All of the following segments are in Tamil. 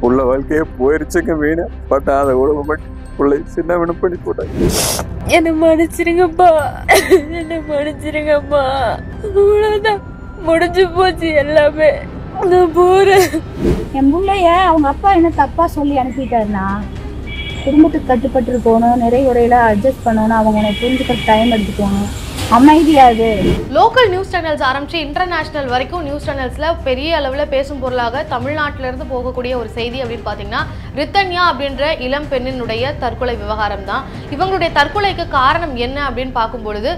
உள்ள வாழ்க்கையே போயிருச்சுங்க மீனா. பட் அதை உடம்பு பண்ணி பிள்ளை சின்ன வினம் பண்ணி போட்டாங்க. என்ன மன்னிச்சிருங்கப்பா, என்ன மன்னிச்சிருங்கப்பா. அவ்வளவுதான், முடிஞ்சு போச்சு எல்லாமே. நான் போறேன். என் பிள்ளைய அவங்க அப்பா என்ன தப்பா சொல்லி அனுப்பிட்டாருன்னா, குடும்பத்துக்கு கட்டுப்பட்டு இருக்கணும், நிறைய உரையில அட்ஜஸ்ட் பண்ணணும், அவங்க உனக்கு புரிஞ்சுக்கிற டைம் எடுத்துக்கணும், அமைதியாது. லோக்கல் நியூஸ் சேனல்ஸ் ஆரம்பிச்சு இன்டர்நேஷனல் வரைக்கும் நியூஸ் சேனல்ஸ்ல பெரிய அளவில் பேசும் பொருளாக தமிழ்நாட்டில இருந்து போகக்கூடிய ஒரு செய்தி அப்படின்னு பார்த்தீங்கன்னா, ரித்தன்யா அப்படின்ற இளம் பெண்ணினுடைய தற்கொலை விவகாரம் தான். இவங்களுடைய தற்கொலைக்கு காரணம் என்ன அப்படின்னு பார்க்கும்பொழுது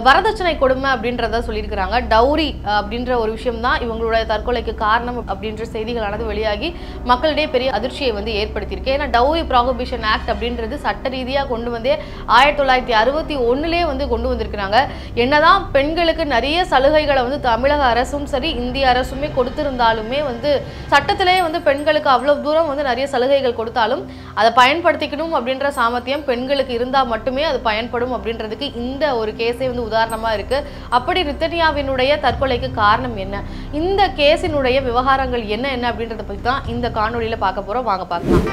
வரதட்சணை கொடுமை அப்படின்றத சொல்லியிருக்கிறாங்க. டவுரி அப்படின்ற ஒரு விஷயம் தான் இவங்களுடைய தற்கொலைக்கு காரணம் அப்படின்ற செய்திகளானது வெளியாகி மக்களிடையே பெரிய அதிர்ச்சியை வந்து ஏற்படுத்தியிருக்கு. ஏன்னா டவுரி ப்ராஹிபிஷன் ஆக்ட் அப்படின்றது சட்ட ரீதியாக கொண்டு வந்தே 1961 வந்து கொண்டு வந்திருக்கிறாங்க. என்னதான் பெண்களுக்கு நிறைய சலுகைகளை வந்து தமிழக அரசும் சரி இந்திய அரசுமே கொடுத்திருந்தாலுமே வந்து சட்டத்திலே வந்து பெண்களுக்கு அவ்வளவு தூரம் வந்து நிறைய சலுகைகள் கொடுத்தாலும் அதை பயன்படுத்திக்கணும் அப்படின்ற சாமர்த்தியம் பெண்களுக்கு இருந்தால் மட்டுமே அது பயன்படும் அப்படின்றதுக்கு இந்த ஒரு கேஸே வந்து உதாரணமா இருக்கு. அப்படி ரித்தன்யாவினுடைய தற்கொலைக்கு காரணம் என்ன, இந்த கேஸினுடைய விவகாரங்கள் என்ன என்ன அப்படின்றத பற்றி தான் இந்த காணொலியில பார்க்க போறோம். வாங்க பார்க்கலாம்.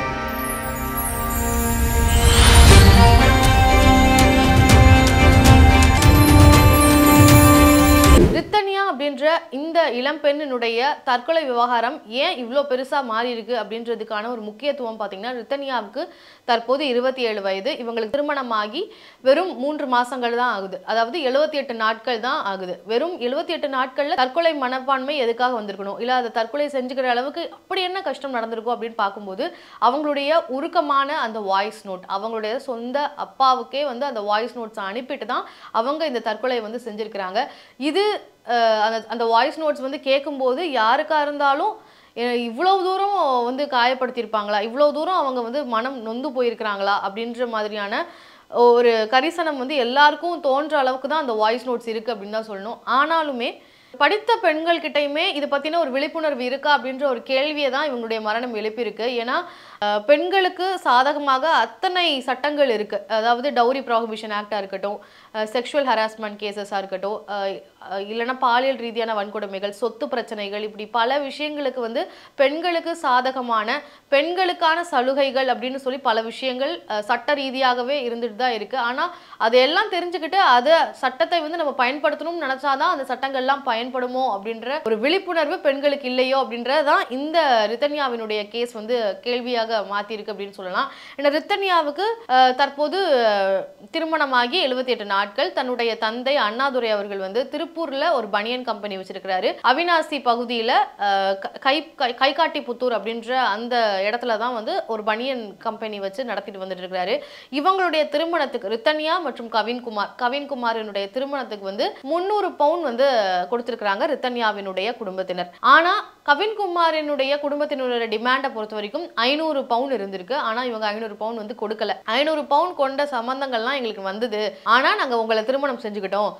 ரித்தன்யா அப்படின்ற இந்த இளம் பெண்ணினுடைய தற்கொலை விவகாரம் ஏன் இவ்வளோ பெருசா மாறி இருக்கு அப்படின்றதுக்கான ஒரு முக்கியத்துவம் பார்த்தீங்கன்னா, ரித்தன்யாவுக்கு தற்போது 27 வயது. இவங்களுக்கு திருமணமாகி வெறும் 3 மாசங்கள் தான் ஆகுது. அதாவது 78 நாட்கள் தான் ஆகுது. வெறும் 78 நாட்கள்ல தற்கொலை மனப்பான்மை எதுக்காக வந்திருக்கணும், இல்ல அதை தற்கொலை செஞ்சுக்கிற அளவுக்கு அப்படி என்ன கஷ்டம் நடந்திருக்கும் அப்படின்னு பார்க்கும்போது அவங்களுடைய உருக்கமான அந்த வாய்ஸ் நோட், அவங்களுடைய சொந்த அப்பாவுக்கே வந்து அந்த வாய்ஸ் நோட்ஸ் அனுப்பிட்டு தான் அவங்க இந்த தற்கொலை வந்து செஞ்சிருக்கிறாங்க. இது அந்த வாய்ஸ் நோட்ஸ் வந்து கேட்கும்போது யாருக்கா இருந்தாலும் இவ்வளவு தூரம் வந்து காயப்படுத்தியிருப்பாங்களா, இவ்வளவு தூரம் அவங்க வந்து மனம் நொந்து போயிருக்கிறாங்களா அப்படின்ற மாதிரியான ஒரு கரிசனம் வந்து எல்லாருக்கும் தோன்ற அளவுக்கு தான் அந்த வாய்ஸ் நோட்ஸ் இருக்கு அப்படின்னு தான் சொல்லணும். ஆனாலுமே படித்த பெண்கள் கிட்டையுமே இது பத்தின ஒரு விழிப்புணர்வு இருக்கா அப்படின்ற ஒரு கேள்வியை தான் இவங்களுடைய மரணம் எழுப்பியிருக்கு. ஏன்னா பெண்களுக்கு சாதகமாக அத்தனை சட்டங்கள் இருக்கு. அதாவது டவுரி ப்ராஹிபிஷன் ஆக்டா இருக்கட்டும், செக்ஷுவல் ஹராஸ்மெண்ட் கேசஸா இருக்கட்டும், இல்லைன்னா பாலியல் ரீதியான வன்கொடுமைகள், சொத்து பிரச்சனைகள், இப்படி பல விஷயங்களுக்கு வந்து பெண்களுக்கு சாதகமான பெண்களுக்கான சலுகைகள் அப்படின்னு சொல்லி பல விஷயங்கள் சட்ட ரீதியாகவே இருந்துட்டு தான் இருக்கு. ஆனா அதையெல்லாம் தெரிஞ்சுக்கிட்டு அதை சட்டத்தை வந்து நம்ம பயன்படுத்தணும்னு நினைச்சாதான் அந்த சட்டங்கள்லாம் பயன்படுமோ அப்படின்ற ஒரு விழிப்புணர்வு பெண்களுக்கு இல்லையோ அப்படின்றதான் இந்த ரித்தன்யாவினுடைய கேஸ் வந்து கேள்வியாக மாத்திருக்கு அப்படின்னு சொல்லலாம். ஏன்னா ரித்தன்யாவுக்கு தற்போது திருமணமாகி 78 நாட்கள். தன்னுடைய தந்தை அண்ணாதுரை அவர்கள் வந்து திருப்பூர்ல ஒரு பனியன் கம்பெனி வச்சிருக்கிறாரு. அவினாசி பகுதியில கைகாட்டி புத்தூர் அப்படின்ற அந்த இடத்துல தான் வந்து ஒரு பனியன் கம்பெனி வச்சு நடத்திட்டு வந்துட்டு இருக்கிறாரு. இவங்களுடைய திருமணத்துக்கு ரித்தன்யா மற்றும் கவின்குமாரினுடைய திருமணத்துக்கு வந்து 300 பவுன் வந்து கொடுத்திருக்கிறாங்க ரித்தன்யாவினுடைய குடும்பத்தினர். ஆனா கவின்குமாரினுடைய குடும்பத்தினுடைய டிமாண்டை பொறுத்த வரைக்கும் 500 பவுன் இருந்திருக்கு. ஆனா இவங்க 500 பவுன் வந்து கொடுக்கல. 500 பவுன் கொண்ட சம்பந்தங்கள்லாம் எங்களுக்கு வந்தது, ஆனா நாங்க உங்களை திருமணம் செஞ்சுக்கிட்டோம்,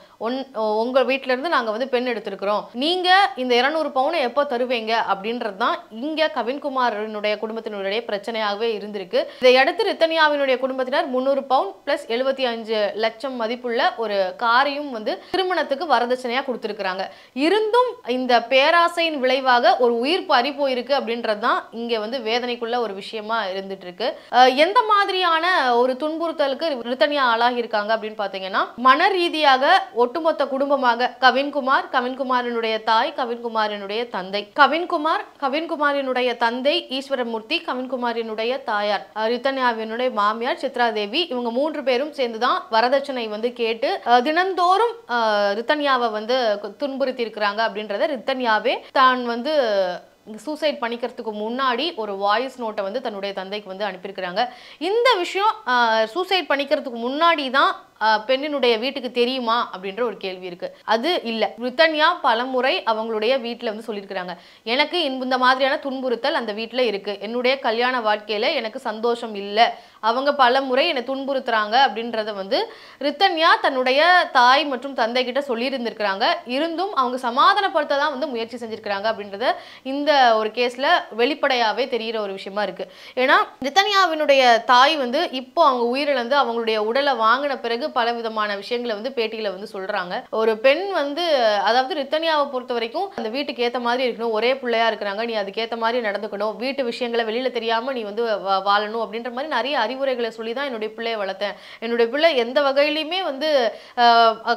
உங்க வீட்டுல இருந்து நாங்க வந்து பெண் எடுத்திருக்கிறோம், நீங்க இந்த 200 பவுனை எப்போ தருவீங்க அப்படின்றது தான் இங்க கவின்குமாரினுடைய குடும்பத்தினுடைய பிரச்சனையாகவே இருந்திருக்கு. இதை அடுத்து ரித்தன்யாவினுடைய குடும்பத்தினர் 300 பவுன் பிளஸ் 75 லட்சம் மதிப்புள்ள ஒரு காரையும் வந்து திருமணத்துக்கு வரதட்சணையா கொடுத்திருக்கிறாங்க. இருந்தும் இந்த பேராசையின் விளைவாக ஒரு உயிர் பறி போயிருக்கு அப்படின்றது தான் இங்க வந்து வேதனைக்குள்ள ஒரு விஷயமா இருந்துட்டு இருக்கு. எந்த மாதிரியான ஒரு துன்புறுத்தலுக்கு ரித்தன்யா ஆளாகி இருக்காங்க அப்படின்னு பாத்தீங்கன்னா, மன ரீதியாக ஒட்டுமொத்த குடும்பமாக கவின்குமாரினுடைய தாய், கவின்குமாரினுடைய தந்தை, கவின்குமாரினுடைய தந்தை ஈஸ்வரமூர்த்தி, கவின்குமாரினுடைய தாயார் ரித்தன்யாவினுடைய மாமியார் சித்ரா தேவி, இவங்க 3 பேரும் சேர்ந்துதான் வரதட்சணை வந்து கேட்டு தினந்தோறும் ரித்தன்யாவை வந்து துன்புறுத்தி இருக்கிறாங்க அப்படின்றத ரித்தன்யாவே தான் வந்து சூசைட் பண்ணிக்கிறதுக்கு முன்னாடி ஒரு வாய்ஸ் நோட்டை வந்து தன்னுடைய தந்தைக்கு வந்து அனுப்பியிருக்கிறாங்க. இந்த விஷயம் சூசைட் பண்ணிக்கிறதுக்கு முன்னாடி தான் பெண்ணினுடைய வீட்டுக்கு தெரியுமா அப்படின்ற ஒரு கேள்வி இருக்கு. அது இல்ல. ரித்தன்யா பலமுறை அவங்களுடைய வீட்டுல வந்து சொல்லியிருக்கிறாங்க, எனக்கு இந்த மாதிரியான துன்புறுத்தல் அந்த வீட்டுல இருக்கு, என்னுடைய கல்யாண வாழ்க்கையில எனக்கு சந்தோஷம் இல்லை, அவங்க பலமுறை என்னை துன்புறுத்துறாங்க அப்படின்றத வந்து ரித்தன்யா தன்னுடைய தாய் மற்றும் தந்தை கிட்ட சொல்லி இருந்திருக்கிறாங்க. இருந்தும் அவங்க சமாதானப்படுத்த தான் வந்து முயற்சி செஞ்சிருக்கிறாங்க அப்படின்றத இந்த ஒரு கேஸ்ல வெளிப்படையாவே தெரிகிற ஒரு விஷயமா இருக்கு. ஏன்னா ரித்தன்யாவினுடைய தாய் வந்து இப்போ அவங்க உயிரிழந்து அவங்களுடைய உடலை வாங்கின பிறகு பிறகு பல விதமான விஷயங்களை வந்து பேட்டியில வந்து சொல்றாங்க. ஒரு பெண் வந்து அதாவது ரித்தன்யாவை பொறுத்த வரைக்கும் அந்த வீட்டுக்கு ஏத்த மாதிரி இருக்கணும், ஒரே பிள்ளையா இருக்கிறாங்க, நீ அதுக்கேற்ற மாதிரி நடந்துக்கணும், வீட்டு விஷயங்களை வெளியில தெரியாம நீ வந்து வாழணும் அப்படின்ற மாதிரி நிறைய அறிவுரைகளை சொல்லி தான் என்னுடைய பிள்ளையை வளர்த்தேன். என்னுடைய பிள்ளை எந்த வகையிலுமே வந்து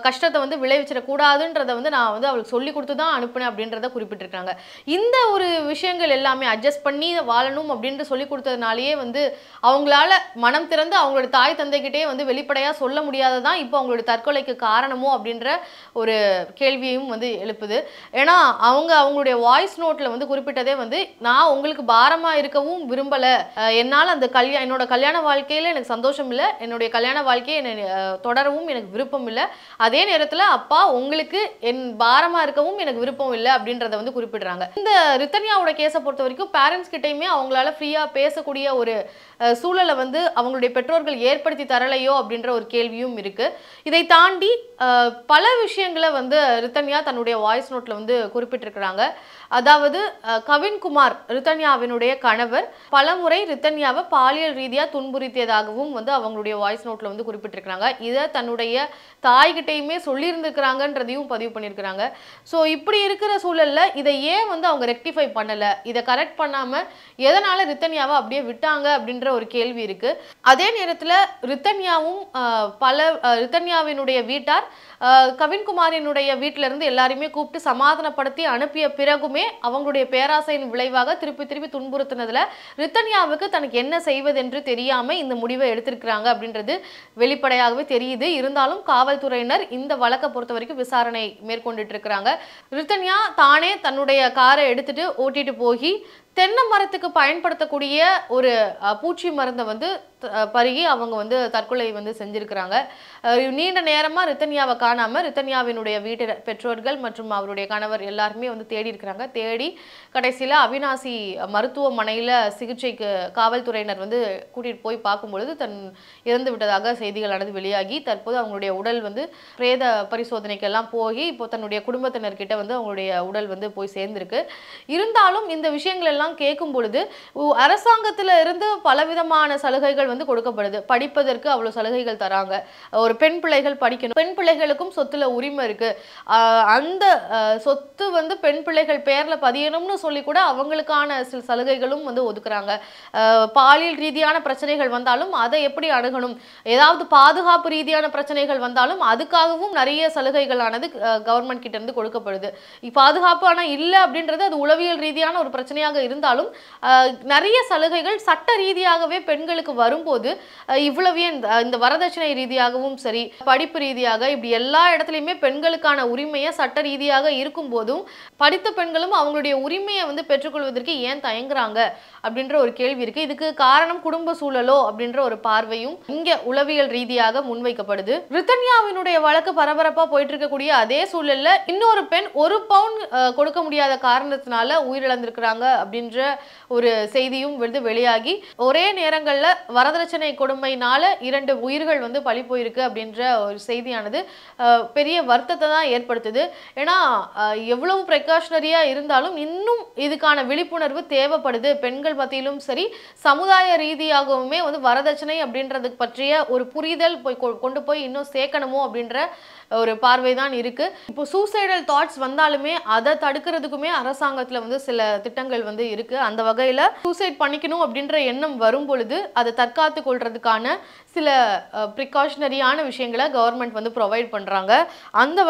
கஷ்டத்தை வந்து விளைவிச்சிடக்கூடாதுன்றதை வந்து நான் வந்து அவளுக்கு சொல்லி கொடுத்து தான் அனுப்புனேன் அப்படின்றத குறிப்பிட்டிருக்காங்க. இந்த ஒரு விஷயங்கள் எல்லாமே அட்ஜஸ்ட் பண்ணி வாழணும் அப்படின்ட்டு சொல்லி கொடுத்ததுனாலேயே வந்து அவங்களால மனம் திறந்து அவங்களோட தாய் தந்தைகிட்டே வந்து வெளிப்படையா சொல்ல முடியாததான் இப்போ அவங்களோட தற்கொலைக்கு காரணமோ அப்படின்ற ஒரு கேள்வியும் வந்து எழுப்புது. ஏன்னா அவங்களுடைய வாய்ஸ் நோட்ல வந்து குறிப்பிட்டதே வந்து நான் உங்களுக்கு பாரமா இருக்கவும் விரும்பல, என்னால் அந்த என்னோட கல்யாண வாழ்க்கையில எனக்கு சந்தோஷம் இல்லை, என்னுடைய கல்யாண வாழ்க்கையை தொடரவும் எனக்கு விருப்பம் இல்லை, அதே நேரத்தில் அப்பா உங்களுக்கு என் பாரமா இருக்கவும் எனக்கு விருப்பம் இல்லை அப்படின்றத வந்து குறிப்பிடுறாங்க. இந்த ரித்தன்யாவோட கேஸை பொறுத்த வரைக்கும் பேரண்ட்ஸ் கிட்டையுமே அவங்களால ஃப்ரீயா பேசக்கூடிய ஒரு சூழலை வந்து அவங்களுடைய பெற்றோர்கள் ஏற்படுத்தி தரலையோ அப்படின்ற ஒரு கேள்வியும் இருக்கு. இதை தாண்டி பல விஷயங்களை வந்து ரித்தன்யா தன்னுடைய வாய்ஸ் நோட்ல வந்து குறிப்பிட்டிருக்கிறாங்க. அதாவது கவின்குமார் ரித்தன்யாவினுடைய கணவர் பலமுறை ரித்தன்யாவை பாலியல் ரீதியா துன்புறுத்தியதாகவும் வந்து அவங்களுடைய வாய்ஸ் நோட்ல வந்து குறிப்பிட்டிருக்கிறாங்க. இதை தன்னுடைய தாய்கிட்டையுமே சொல்லியிருந்துக்கிறாங்கன்றதையும் பதிவு பண்ணியிருக்கிறாங்க. ஸோ இப்படி இருக்கிற சூழல்ல இதை ஏன் வந்து அவங்க ரெக்டிஃபை பண்ணல, இதை கரெக்ட் பண்ணாம எதனால ரித்தன்யாவை அப்படியே விட்டாங்க அப்படின்ற ஒரு கேள்வி இருக்கு. அதே நேரத்துல ரித்தன்யாவினுடைய வீட்டார் கவின்குமாரினுடைய வீட்டில இருந்து எல்லாருமே கூப்பிட்டு சமாதானப்படுத்தி அனுப்பிய பிறகுமே அவங்களுடைய பேராசையின் விளைவாக திருப்பி திருப்பி துன்புறுத்தினதுல ரித்தன்யாவுக்கு தனக்கு என்ன செய்வதென்று தெரியாம இந்த முடிவை எடுத்திருக்கிறாங்க அப்படின்றது வெளிப்படையாகவே தெரியுது. இருந்தாலும் காவல்துறையினர் இந்த வழக்கை பொறுத்த வரைக்கும் விசாரணை மேற்கொண்டுட்டு இருக்கிறாங்க. ரித்தன்யா தானே தன்னுடைய காரை எடுத்துட்டு ஓட்டிட்டு போய் தென்னை மரத்துக்கு பயன்படுத்தக்கூடிய ஒரு பூச்சி மருந்தை வந்து பருகி அவங்க வந்து தற்கொலை வந்து செஞ்சிருக்கிறாங்க. நீண்ட நேரமா ரித்தன்யாவை காணாம ரித்தன்யாவினுடைய வீட்டு பெற்றோர்கள் மற்றும் அவருடைய கணவர் எல்லாருமே வந்து தேடி இருக்கிறாங்க. தேடி கடைசியில அவினாசி மருத்துவமனையில சிகிச்சைக்கு காவல்துறையினர் வந்து கூட்டிட்டு போய் பார்க்கும்பொழுது இறந்து விட்டதாக செய்திகளானது வெளியாகி தற்போது அவங்களுடைய உடல் வந்து பிரேத பரிசோதனைக்கெல்லாம் போய் இப்போ தன்னுடைய குடும்பத்தினர்கிட்ட வந்து அவங்களுடைய உடல் வந்து போய் சேர்ந்திருக்கு. இருந்தாலும் இந்த விஷயங்கள் எல்லாம் கேட்கும் பொழுது அரசாங்கத்துல இருந்து பலவிதமான சலுகைகள் வந்து கொடுக்கப்படுது. படிப்பதற்கு அவ்வளவு சலுகைகள் தராங்க. ஒரு பெண் பிள்ளைகள் படிக்கணும், பெண் பிள்ளைகளுக்கும் சொத்துல உரிமை இருக்கு, அந்த சொத்து வந்து பெண் பிள்ளைகள் பேர்ல பதியணும்னு சொல்லி கூட அவங்களுக்கான சில சலுகைகளும் வந்து ஒதுக்குறாங்க. பாலியல் ரீதியான பிரச்சனைகள் வந்தாலும் அதை எப்படி அணுகணும், ஏதாவது பாதுகாப்பு ரீதியான பிரச்சனைகள் வந்தாலும் அதுக்காகவும் நிறைய சலுகைகளானது கவர்மெண்ட் கிட்ட இருந்து கொடுக்கப்படுது. பாதுகாப்பு ஆனா இல்லை அப்படின்றது அது உளவியல் ரீதியான ஒரு பிரச்சனையாக இருந்தாலும் நிறைய சலுகைகள் சட்ட ரீதியாகவே பெண்களுக்கு வரும்போது இவ்வளவு இந்த வரதட்சணை ரீதியாகவும் சரி படிப்பு ரீதியாக இப்படி எல்லா இடத்துலையுமே பெண்களுக்கான உரிமையை சட்ட ரீதியாக இருக்கும் போதும் படித்த பெண்களும் அவங்களுடைய உரிமையை வந்து பெற்றுக்கொள்வதற்கு ஏன் தயங்குறாங்க அப்படின்ற ஒரு கேள்வி இருக்கு. இதுக்கு காரணம் குடும்ப சூழலோ அப்படின்ற ஒரு பார்வையும் இங்க உளவியல் ரீதியாக முன்வைக்கப்படுது. ரித்தன்யாவினுடைய வழக்கு பரபரப்பா போயிட்டு இருக்கக்கூடிய அதே சூழல்ல இன்னொரு பெண் 1 பவுன் கொடுக்க முடியாத காரணத்தினால உயிரிழந்திருக்கிறாங்க அப்படின்ற ஒரு செய்தியும் வந்து வெளியாகி ஒரே நேரங்கள்ல வரதட்சணை கொடுமையினால 2 உயிர்கள் வந்து பலி போயிருக்கு அப்படின்ற ஒரு செய்தியானது பெரிய வருத்தத்தை தான் ஏற்படுத்துது. ஏன்னா எவ்வளவு பிரிகாஷனரியா இருந்தாலும் இன்னும் இதுக்கான விழிப்புணர்வு தேவைப்படுது. பெண்கள் மத்தியிலும் சரி சமுதாய ரீதியாகவுமே வந்து வரதட்சணை அப்படின்றது பற்றிய ஒரு புரிதல் கொண்டு போய் இன்னும் சேர்க்கணுமோ அப்படின்ற ஒரு பார்வை தான் இருக்கு. இப்போ சூசைடல் தாட்ஸ் வந்தாலுமே அதை தடுக்கிறதுக்குமே அரசாங்கத்துல வந்து சில திட்டங்கள் வந்து இருக்கு. அந்த வகையில சூசைட் பண்ணிக்கணும் அப்படின்ற எண்ணம் வரும் பொழுது அதை தற்காத்து கொள்றதுக்கான சில ப்ரிகாஷனரியான விஷயங்களை கவர்மெண்ட் வந்து ப்ரொவைட் பண்றாங்க. அந்த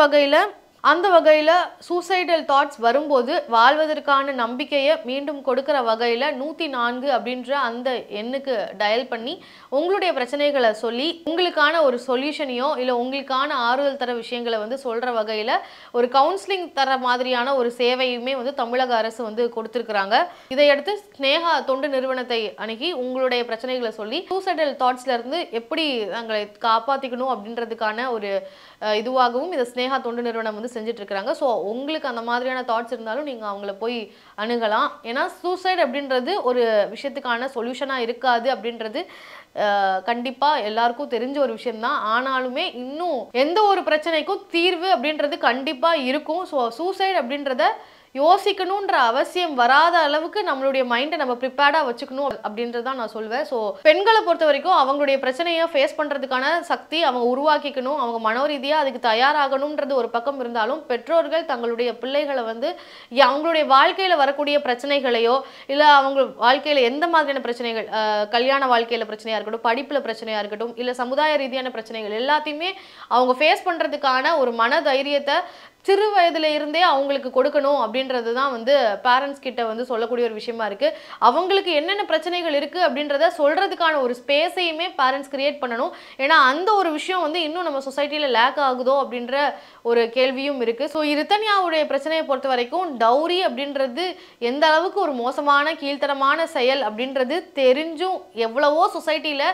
வகையில் சூசைடல் தாட்ஸ் வரும்போது வாழ்வதற்கான நம்பிக்கையை மீண்டும் கொடுக்குற வகையில் 104 அப்படின்ற அந்த எண்ணுக்கு டயல் பண்ணி உங்களுடைய பிரச்சனைகளை சொல்லி உங்களுக்கான ஒரு சொல்யூஷனையோ இல்லை உங்களுக்கான ஆறுதல் தர விஷயங்களை வந்து சொல்கிற வகையில் ஒரு கவுன்சிலிங் தர மாதிரியான ஒரு சேவையுமே வந்து தமிழக அரசு வந்து கொடுத்துருக்குறாங்க. இதையடுத்து ஸ்னேகா தொண்டு நிறுவனத்தை அணுகி உங்களுடைய பிரச்சனைகளை சொல்லி சூசைடல் தாட்ஸ்லேருந்து எப்படி தங்களை காப்பாற்றிக்கணும் அப்படின்றதுக்கான ஒரு இதுவாகவும் இதை ஸ்னேகா தொண்டு நிறுவனம் வந்து செஞ்சுட்டு இருக்காங்க. ஸோ உங்களுக்கு அந்த மாதிரியான தாட்ஸ் இருந்தாலும் நீங்கள் அவங்கள போய் அணுகலாம். ஏன்னா சூசைட் அப்படின்றது ஒரு விஷயத்துக்கான சொல்யூஷனாக இருக்காது அப்படின்றது கண்டிப்பாக எல்லாருக்கும் தெரிஞ்ச ஒரு விஷயம்தான். ஆனாலுமே இன்னும் எந்த ஒரு பிரச்சனைக்கும் தீர்வு அப்படின்றது கண்டிப்பாக இருக்கும். ஸோ சூசைட் அப்படின்றத யோசிக்கணுன்ற அவசியம் வராத அளவுக்கு நம்மளுடைய மைண்டை நம்ம ப்ரிப்பேர்டாக வச்சுக்கணும் அப்படின்றதான் நான் சொல்வேன். ஸோ பெண்களை பொறுத்த வரைக்கும் அவங்களுடைய பிரச்சனையை ஃபேஸ் பண்ணுறதுக்கான சக்தி அவங்க உருவாக்கிக்கணும், அவங்க மனோரீதியாக அதுக்கு தயாராகணுன்றது ஒரு பக்கம் இருந்தாலும் பெற்றோர்கள் தங்களுடைய பிள்ளைகளை வந்து அவங்களுடைய வாழ்க்கையில் வரக்கூடிய பிரச்சனைகளையோ இல்லை அவங்க வாழ்க்கையில் எந்த மாதிரியான பிரச்சனைகள், கல்யாண வாழ்க்கையில் பிரச்சனையாக இருக்கட்டும், படிப்பில் பிரச்சனையாக இருக்கட்டும், இல்லை சமுதாய ரீதியான பிரச்சனைகள் எல்லாத்தையுமே அவங்க ஃபேஸ் பண்ணுறதுக்கான ஒரு மன தைரியத்தை சிறு வயதுல இருந்தே அவங்களுக்கு கொடுக்கணும் அப்படின்றது தான் வந்து பேரண்ட்ஸ் கிட்ட வந்து சொல்லக்கூடிய ஒரு விஷயமா இருக்கு. அவங்களுக்கு என்னென்ன பிரச்சனைகள் இருக்கு அப்படின்றத சொல்றதுக்கான ஒரு ஸ்பேஸையுமே பேரண்ட்ஸ் கிரியேட் பண்ணணும். ஏன்னா அந்த ஒரு விஷயம் வந்து இன்னும் நம்ம சொசைட்டில லேக் ஆகுதோ அப்படின்ற ஒரு கேள்வியும் இருக்கு. ஸோ ரித்தன்யாவுடைய பிரச்சனையை பொறுத்த வரைக்கும் டவுரி அப்படின்றது எந்த அளவுக்கு ஒரு மோசமான கீழ்த்தரமான செயல் அப்படின்றது தெரிஞ்சும் எவ்வளவோ சொசைட்டில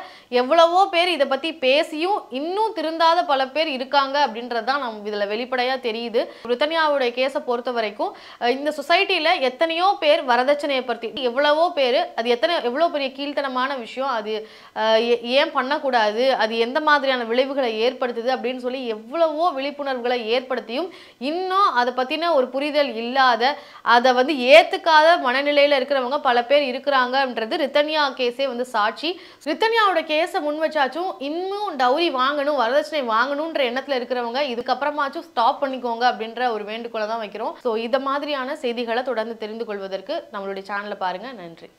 எவ்வளவோ பேர் இதை பத்தி பேசியும் இன்னும் திருந்தாத பல பேர் இருக்காங்க அப்படின்றது தான் நம்ம இதுல வெளிப்படையா தெரியுது. ரித்தன்யாவுடைய கேஸை பொறுத்த வரைக்கும் இந்த சொசைட்டில எத்தனையோ பேர் வரதட்சணையை பற்றி எவ்வளவோ பேர் அது எவ்வளோ பெரிய கீழ்த்தனமான விஷயம், அது ஏன் பண்ணக்கூடாது, அது எந்த மாதிரியான விளைவுகளை ஏற்படுத்துது அப்படின்னு சொல்லி எவ்வளவோ விழிப்புணர்வுகளை ஏற்படுத்தியும் இன்னும் அதை பத்தின ஒரு புரிதல் இல்லாத, அதை வந்து ஏத்துக்காத மனநிலையில இருக்கிறவங்க பல பேர் இருக்கிறாங்கன்றது ரித்தன்யா கேஸே வந்து சாட்சி. ரித்தன்யாவோட கேஸை முன் வச்சாச்சும் இன்னும் டவுரி வாங்கணும், வரதட்சணை வாங்கணுன்ற எண்ணத்துல இருக்கிறவங்க இதுக்கப்புறமாச்சும் ஸ்டாப் பண்ணிக்கோங்க அப்படின்ற ஒரு வேண்டுகோளை தான் வைக்கிறோம். ஸோ இத மாதிரியான செய்திகளை தொடர்ந்து தெரிந்து கொள்வதற்கு நம்மளுடைய சேனலை பாருங்க. நன்றி.